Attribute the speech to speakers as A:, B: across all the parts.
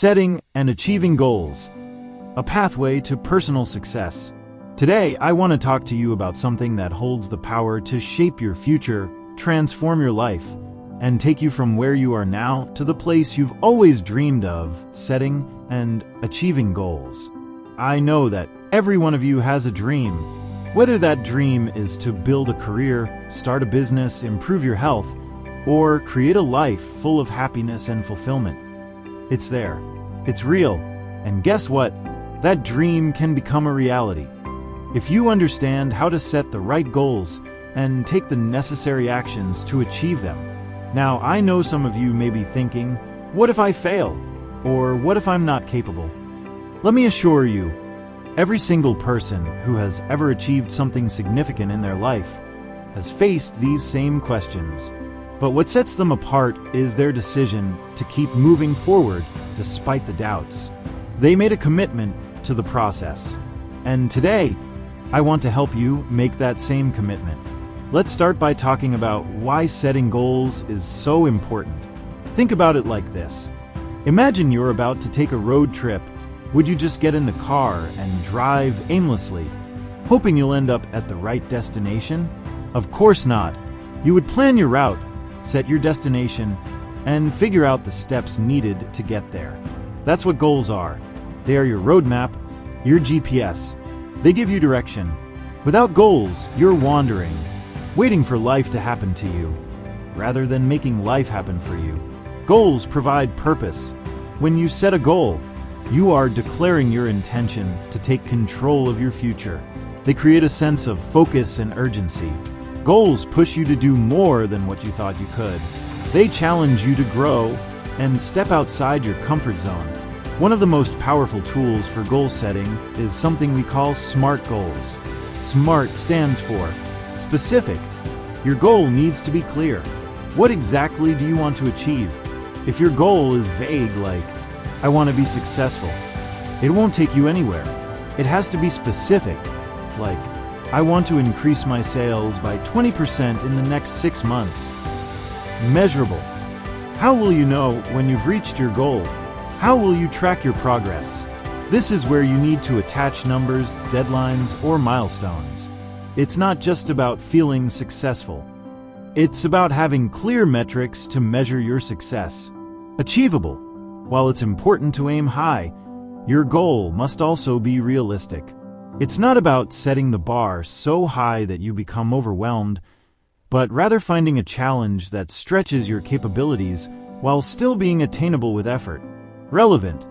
A: Setting and achieving goals. A pathway to personal success. Today, I want to talk to you about something that holds the power to shape your future, transform your life, and take you from where you are now to the place you've always dreamed of, setting and achieving goals. I know that every one of you has a dream. Whether that dream is to build a career, start a business, improve your health, or create a life full of happiness and fulfillment. It's there. It's real. And guess what? That dream can become a reality. If you understand how to set the right goals and take the necessary actions to achieve them. Now, I know some of you may be thinking, what if I fail? Or what if I'm not capable? Let me assure you, every single person who has ever achieved something significant in their life has faced these same questions. But what sets them apart is their decision to keep moving forward despite the doubts. They made a commitment to the process. And today, I want to help you make that same commitment. Let's start by talking about why setting goals is so important. Think about it like this. Imagine you're about to take a road trip. Would you just get in the car and drive aimlessly, hoping you'll end up at the right destination? Of course not. You would plan your route, set your destination, and figure out the steps needed to get there. That's what goals are. They are your roadmap, your GPS. They give you direction. Without goals, you're wandering, waiting for life to happen to you, rather than making life happen for you. Goals provide purpose. When you set a goal, you are declaring your intention to take control of your future. They create a sense of focus and urgency. Goals push you to do more than what you thought you could. They challenge you to grow and step outside your comfort zone. One of the most powerful tools for goal setting is something we call SMART goals. SMART stands for specific. Your goal needs to be clear. What exactly do you want to achieve? If your goal is vague, like, I want to be successful, it won't take you anywhere. It has to be specific, like, I want to increase my sales by 20% in the next 6 months. Measurable. How will you know when you've reached your goal? How will you track your progress? This is where you need to attach numbers, deadlines, or milestones. It's not just about feeling successful. It's about having clear metrics to measure your success. Achievable. While it's important to aim high, your goal must also be realistic. It's not about setting the bar so high that you become overwhelmed, but rather finding a challenge that stretches your capabilities while still being attainable with effort. Relevant.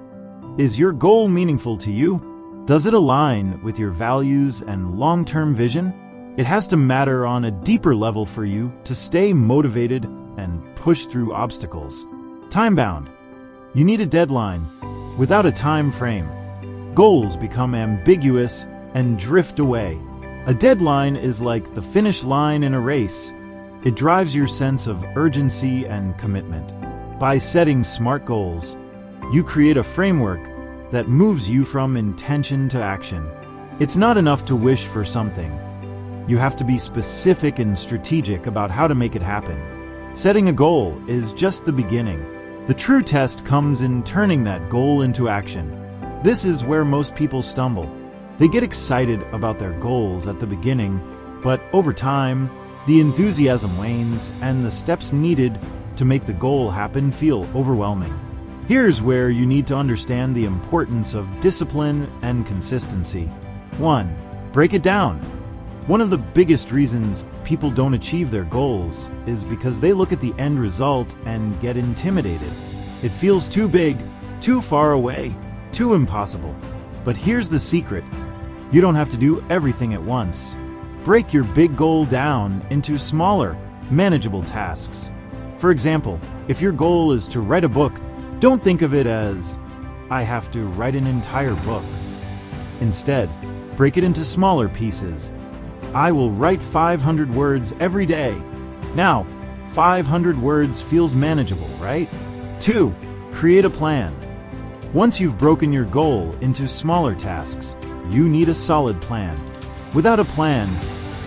A: Is your goal meaningful to you? Does it align with your values and long-term vision? It has to matter on a deeper level for you to stay motivated and push through obstacles. Time-bound. You need a deadline. Without a time frame, goals become ambiguous and drift away. A deadline is like the finish line in a race. It drives your sense of urgency and commitment. By setting SMART goals, you create a framework that moves you from intention to action. It's not enough to wish for something. You have to be specific and strategic about how to make it happen. Setting a goal is just the beginning. The true test comes in turning that goal into action. This is where most people stumble. They get excited about their goals at the beginning, but over time, the enthusiasm wanes and the steps needed to make the goal happen feel overwhelming. Here's where you need to understand the importance of discipline and consistency. 1. Break it down. One of the biggest reasons people don't achieve their goals is because they look at the end result and get intimidated. It feels too big, too far away, too impossible. But here's the secret. You don't have to do everything at once. Break your big goal down into smaller, manageable tasks. For example, if your goal is to write a book, don't think of it as, I have to write an entire book. Instead, break it into smaller pieces. I will write 500 words every day. Now, 500 words feels manageable, right? 2. Create a plan. Once you've broken your goal into smaller tasks, you need a solid plan. Without a plan,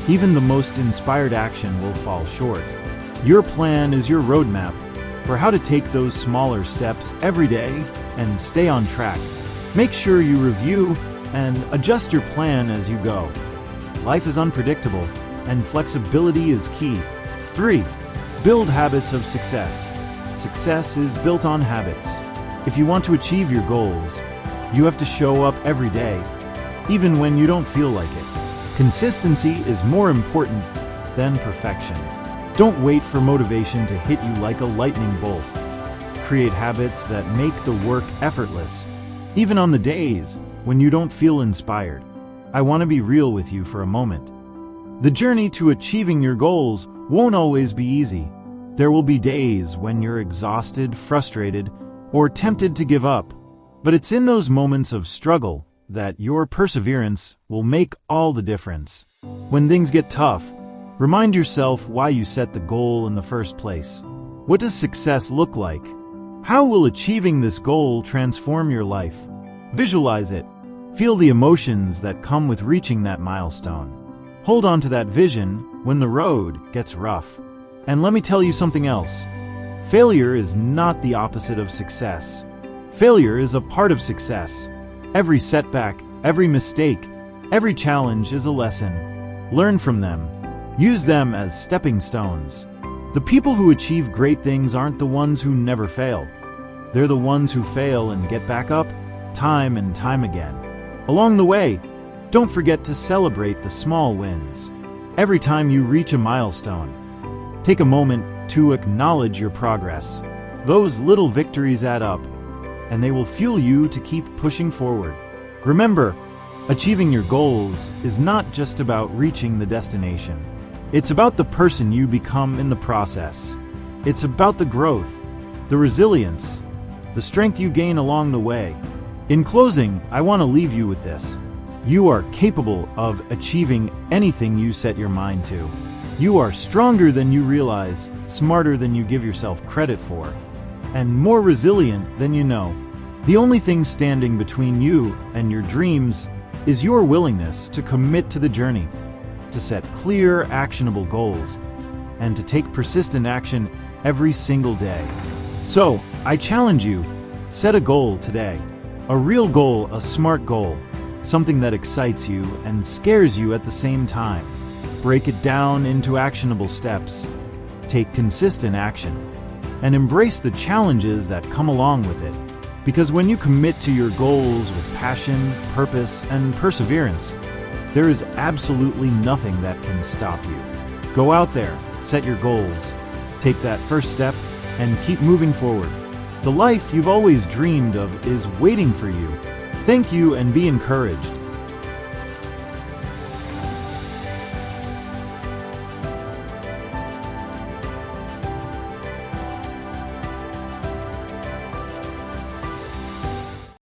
A: even the most inspired action will fall short. Your plan is your roadmap, for how to take those smaller steps every day and stay on track. Make sure you review and adjust your plan as you go. Life is unpredictable, and flexibility is key. 3. Build habits of success. Success is built on habits. If you want to achieve your goals, you have to show up every day, even when you don't feel like it. Consistency is more important than perfection. Don't wait for motivation to hit you like a lightning bolt. Create habits that make the work effortless, even on the days when you don't feel inspired. I want to be real with you for a moment. The journey to achieving your goals won't always be easy. There will be days when you're exhausted, frustrated, or tempted to give up. But it's in those moments of struggle that your perseverance will make all the difference. When things get tough, remind yourself why you set the goal in the first place. What does success look like? How will achieving this goal transform your life? Visualize it. Feel the emotions that come with reaching that milestone. Hold on to that vision when the road gets rough. And let me tell you something else. Failure is not the opposite of success. Failure is a part of success. Every setback, every mistake, every challenge is a lesson. Learn from them. Use them as stepping stones. The people who achieve great things aren't the ones who never fail. They're the ones who fail and get back up time and time again. Along the way, don't forget to celebrate the small wins. Every time you reach a milestone, take a moment to acknowledge your progress. Those little victories add up, and they will fuel you to keep pushing forward. Remember, achieving your goals is not just about reaching the destination. It's about the person you become in the process. It's about the growth, the resilience, the strength you gain along the way. In closing, I want to leave you with this. You are capable of achieving anything you set your mind to. You are stronger than you realize, smarter than you give yourself credit for, and more resilient than you know. The only thing standing between you and your dreams is your willingness to commit to the journey, to set clear, actionable goals, and to take persistent action every single day. So, I challenge you, set a goal today. A real goal, a smart goal, something that excites you and scares you at the same time. Break it down into actionable steps. Take consistent action, and embrace the challenges that come along with it. Because when you commit to your goals with passion, purpose, and perseverance, there is absolutely nothing that can stop you. Go out there, set your goals, take that first step, and keep moving forward. The life you've always dreamed of is waiting for you. Thank you and be encouraged.